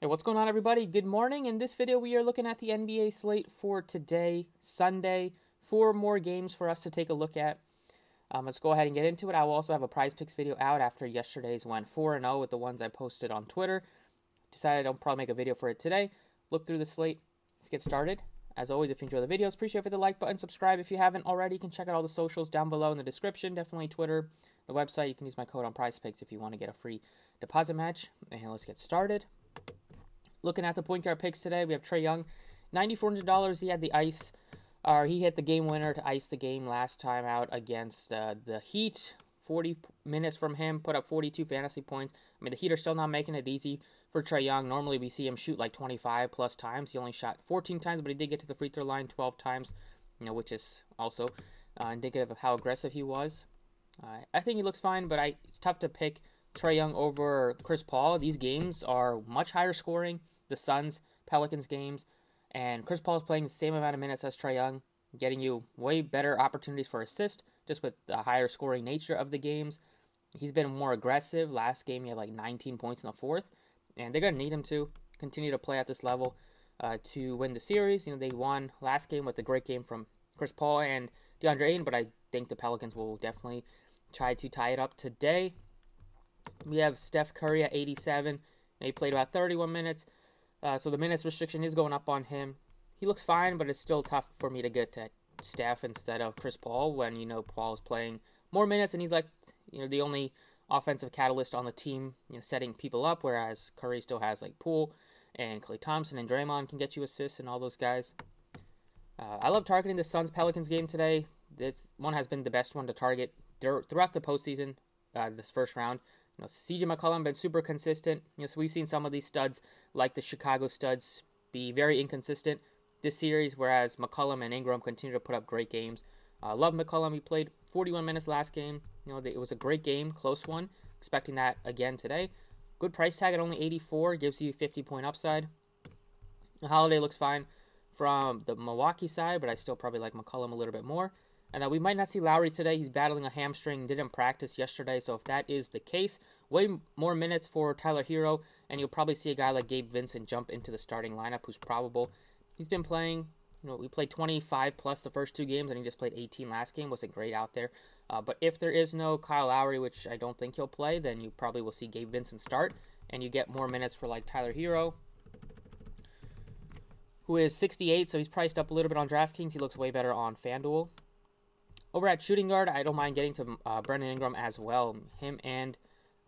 Hey, what's going on, everybody? Good morning. In this video, we are looking at the NBA slate for today, Sunday. 4 more games for us to take a look at. Let's go ahead and get into it. I will also have a prize picks video out after yesterday's went 4-0 with the ones I posted on Twitter. Decided I'll probably make a video for it today. Look through the slate. Let's get started. As always, if you enjoy the videos, appreciate the like button, subscribe. If you haven't already, you can check out all the socials down below in the description. Definitely Twitter, the website. You can use my code on prize picks if you want to get a free deposit match. And let's get started. Looking at the point guard picks today, we have Trey Young, $9,400. He had the ice, or he hit the game winner to ice the game last time out against the Heat. 40 minutes from him, put up 42 fantasy points. I mean, the Heat are still not making it easy for Trey Young. Normally, we see him shoot like 25 plus times. He only shot 14 times, but he did get to the free throw line 12 times, which is also indicative of how aggressive he was. I think he looks fine, but it's tough to pick Trey Young over Chris Paul. These games are much higher scoring. The Suns, Pelicans games, and Chris Paul is playing the same amount of minutes as Trey Young, getting you way better opportunities for assist, just with the higher scoring nature of the games. He's been more aggressive. Last game, he had like 19 points in the fourth, and they're going to need him to continue to play at this level to win the series. They won last game with a great game from Chris Paul and DeAndre Ayton, but I think the Pelicans will definitely try to tie it up today. We have Steph Curry at 87. He played about 31 minutes. So the minutes restriction is going up on him. He looks fine, but it's still tough for me to get to Steph instead of Chris Paul when, Paul is playing more minutes and he's like, the only offensive catalyst on the team, setting people up, whereas Curry still has like Poole and Klay Thompson and Draymond can get you assists and all those guys. I love targeting the Suns-Pelicans game today. This one has been the best one to target throughout the postseason, this first round. CJ McCollum been super consistent. So we've seen some of these studs, like the Chicago studs, be very inconsistent this series, whereas McCollum and Ingram continue to put up great games. Love McCollum. He played 41 minutes last game. It was a great game, close one. Expecting that again today. Good price tag at only 84, gives you 50-point upside. Holiday looks fine from the Milwaukee side, but I still probably like McCollum a little bit more. And we might not see Lowry today. He's battling a hamstring, didn't practice yesterday. So if that is the case, way more minutes for Tyler Hero. And you'll probably see a guy like Gabe Vincent jump into the starting lineup who's probable. He's been playing, we played 25 plus the first 2 games, and he just played 18 last game. Wasn't great out there. But if there is no Kyle Lowry, which I don't think he'll play, then you probably will see Gabe Vincent start. And you get more minutes for like Tyler Hero, who is 68. So he's priced up a little bit on DraftKings. He looks way better on FanDuel. Over at shooting guard, I don't mind getting to Brandon Ingram as well. Him and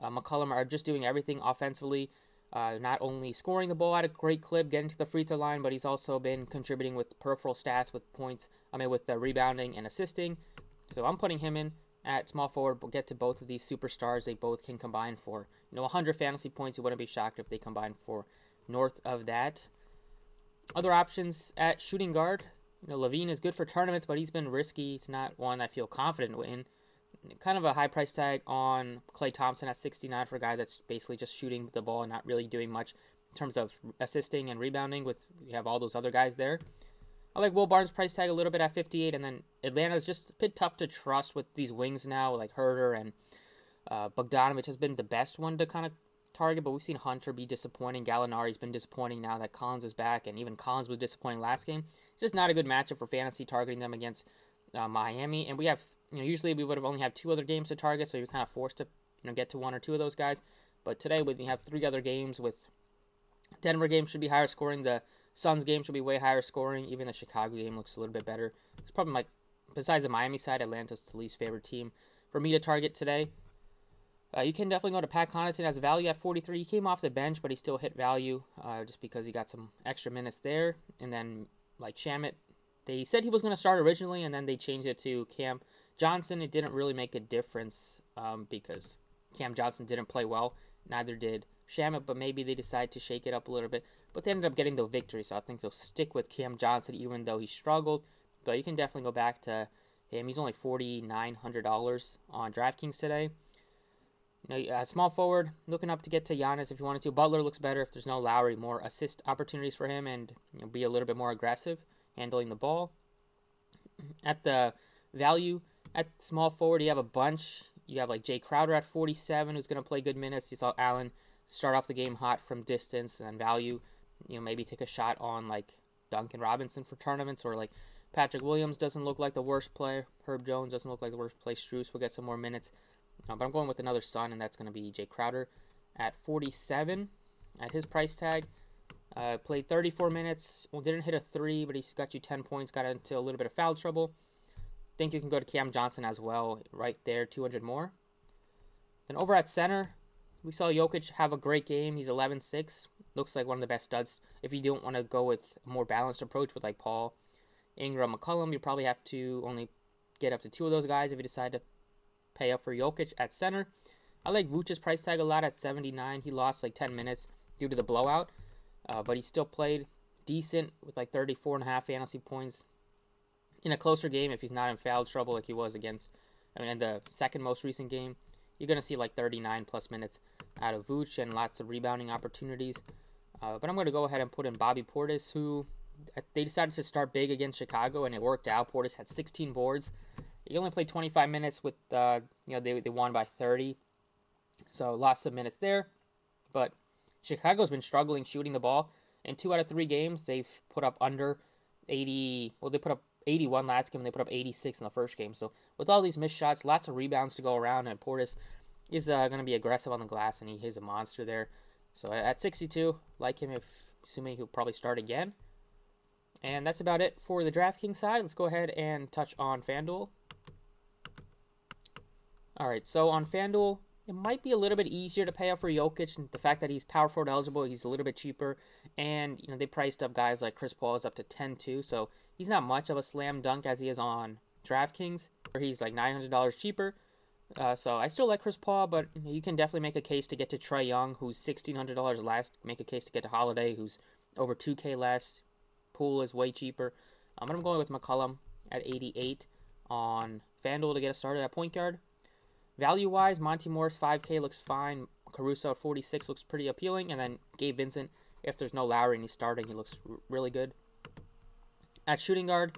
McCollum are just doing everything offensively, not only scoring the ball at a great clip, getting to the free throw line, but he's also been contributing with peripheral stats, with points, with the rebounding and assisting. So I'm putting him in at small forward, but get to both of these superstars. They both can combine for 100 fantasy points. You wouldn't be shocked if they combine for north of that. Other options at shooting guard. Levine is good for tournaments, but he's been risky. It's not one I feel confident in. Kind of a high price tag on Klay Thompson at 69 for a guy that's basically just shooting the ball and not really doing much in terms of assisting and rebounding. We have all those other guys there. I like Will Barnes' price tag a little bit at 58, and then Atlanta is just a bit tough to trust with these wings now, like Herter and Bogdanovic has been the best one to kind of target, but we've seen Hunter be disappointing. Gallinari's been disappointing now that Collins is back, and even Collins was disappointing last game. It's just not a good matchup for fantasy targeting them against Miami. And we have, usually we would have only have 2 other games to target, so you're kind of forced to, get to 1 or 2 of those guys. But today, when you have 3 other games, with Denver game should be higher scoring, the Suns game should be way higher scoring. Even the Chicago game looks a little bit better. It's probably besides the Miami side, Atlanta's the least favorite team for me to target today. You can definitely go to Pat Connaughton as a value at 43. He came off the bench, but he still hit value just because he got some extra minutes there. And then, like Shamet, they said he was going to start originally, and then they changed it to Cam Johnson. It didn't really make a difference because Cam Johnson didn't play well. Neither did Shamet, but maybe they decided to shake it up a little bit. But they ended up getting the victory, so I think they'll stick with Cam Johnson even though he struggled. But you can definitely go back to him. He's only $4,900 on DraftKings today. Small forward, looking up to get to Giannis if you wanted to. Butler looks better if there's no Lowry. More assist opportunities for him and be a little bit more aggressive handling the ball. At the value, at small forward, you have a bunch. You have like Jay Crowder at 47, who's going to play good minutes. You saw Allen start off the game hot from distance, and then value, maybe take a shot on like Duncan Robinson for tournaments, or like Patrick Williams doesn't look like the worst play. Herb Jones doesn't look like the worst play. Strus will get some more minutes. But I'm going with another Sun, and that's going to be Jay Crowder at 47 at his price tag. Played 34 minutes. Well, didn't hit a 3, but he's got you 10 points. Got into a little bit of foul trouble. Think you can go to Cam Johnson as well, right there, 200 more. Then over at center, we saw Jokic have a great game. He's 11-6. Looks like one of the best studs. If you don't want to go with a more balanced approach with like Paul, Ingram, McCollum, you probably have to only get up to 2 of those guys if you decide to pay up for Jokic at center. I like Vucevic's price tag a lot at 79. He lost like 10 minutes due to the blowout, but he still played decent with like 34.5 fantasy points in a closer game. If he's not in foul trouble like he was against, in the second most recent game, you're going to see like 39 plus minutes out of Vucevic and lots of rebounding opportunities. But I'm going to go ahead and put in Bobby Portis, who they decided to start big against Chicago, and it worked out. Portis had 16 boards. He only played 25 minutes with, they won by 30. So lost some minutes there. But Chicago's been struggling shooting the ball. In 2 out of 3 games, they've put up under 80. Well, they put up 81 last game, and they put up 86 in the first game. So with all these missed shots, lots of rebounds to go around, and Portis is going to be aggressive on the glass, and he's a monster there. So at 62, like him, assuming he'll probably start again. And that's about it for the DraftKings side. Let's go ahead and touch on FanDuel. All right, so on FanDuel, it might be a little bit easier to pay up for Jokic, and the fact that he's power forward eligible, he's a little bit cheaper, and they priced up guys like Chris Paul is up to 10-2, so he's not much of a slam dunk as he is on DraftKings, where he's like $900 cheaper. So I still like Chris Paul, but you can definitely make a case to get to Trey Young, who's $1,600 less. Make a case to get to Holiday, who's over $2K less. Poole is way cheaper. But I'm going with McCollum at 88 on FanDuel to get us started at point guard. Value-wise, Monty Morris 5K looks fine. Caruso at 46 looks pretty appealing. And then Gabe Vincent, if there's no Lowry and he's starting, he looks really good. At shooting guard,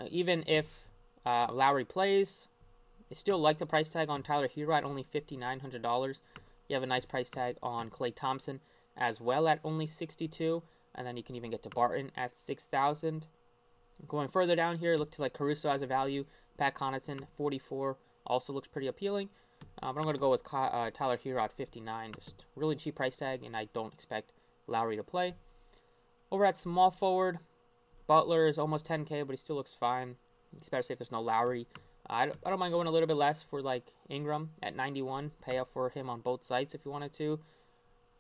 even if Lowry plays, I still like the price tag on Tyler Hero at only $5,900. You have a nice price tag on Klay Thompson as well at only $62. And then you can even get to Barton at $6,000. Going further down here, look to like Caruso as a value. Pat Connaughton, 44, also looks pretty appealing. But I'm going to go with Tyler Hero at 59. Just really cheap price tag, and I don't expect Lowry to play. Over at small forward, Butler is almost 10K, but he still looks fine, especially if there's no Lowry. I don't mind going a little bit less for like Ingram at 91. Pay up for him on both sites if you wanted to.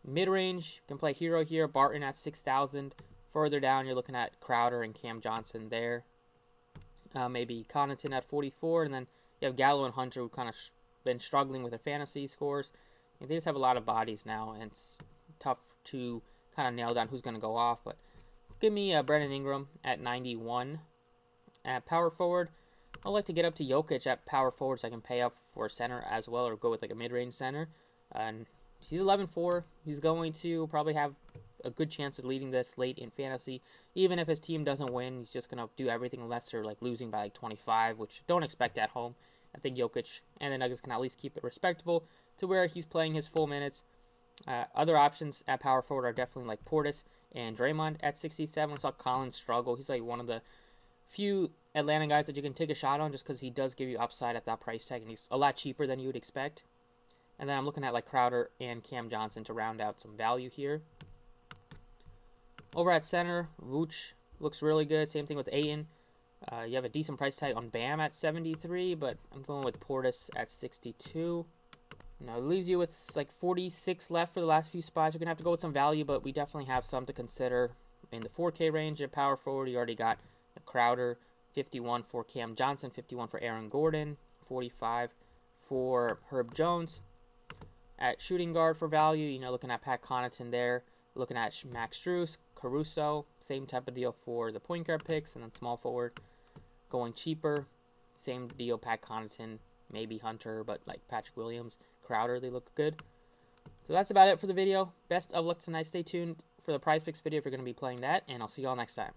Mid-range, you can play Hero here. Barton at 6,000. Further down, you're looking at Crowder and Cam Johnson there. Maybe Connaughton at 44. And then you have Gallo and Hunter, who've kind of been struggling with their fantasy scores. And they just have a lot of bodies now, and it's tough to kind of nail down who's going to go off. But give me Brandon Ingram at 91. At power forward, I'd like to get up to Jokic at power forward so I can pay up for center as well, or go with like a mid-range center. And he's 11-4. He's going to probably have a good chance of leading this late in fantasy. Even if his team doesn't win, he's just going to do everything unless they're like losing by like 25, which don't expect at home. I think Jokic and the Nuggets can at least keep it respectable to where he's playing his full minutes. Other options at power forward are definitely like Portis and Draymond at 67. We saw Collins struggle. He's like one of the few Atlanta guys that you can take a shot on just because he does give you upside at that price tag, and he's a lot cheaper than you would expect. And then I'm looking at like Crowder and Cam Johnson to round out some value here. Over at center, Vooch looks really good. Same thing with Ayton. You have a decent price tag on Bam at 73, but I'm going with Portis at 62. Now it leaves you with like 46 left for the last few spots. You're going to have to go with some value, but we definitely have some to consider. In the 4K range at power forward, you already got Crowder, 51 for Cam Johnson, 51 for Aaron Gordon, 45 for Herb Jones. At shooting guard for value, looking at Pat Connaughton there, looking at Max Strus, Caruso, same type of deal for the point guard picks, and then small forward, going cheaper, same deal, Pat Connaughton, maybe Hunter, but like Patrick Williams, Crowder, they look good. So that's about it for the video. Best of luck tonight. Stay tuned for the Prize Picks video if you're going to be playing that, and I'll see you all next time.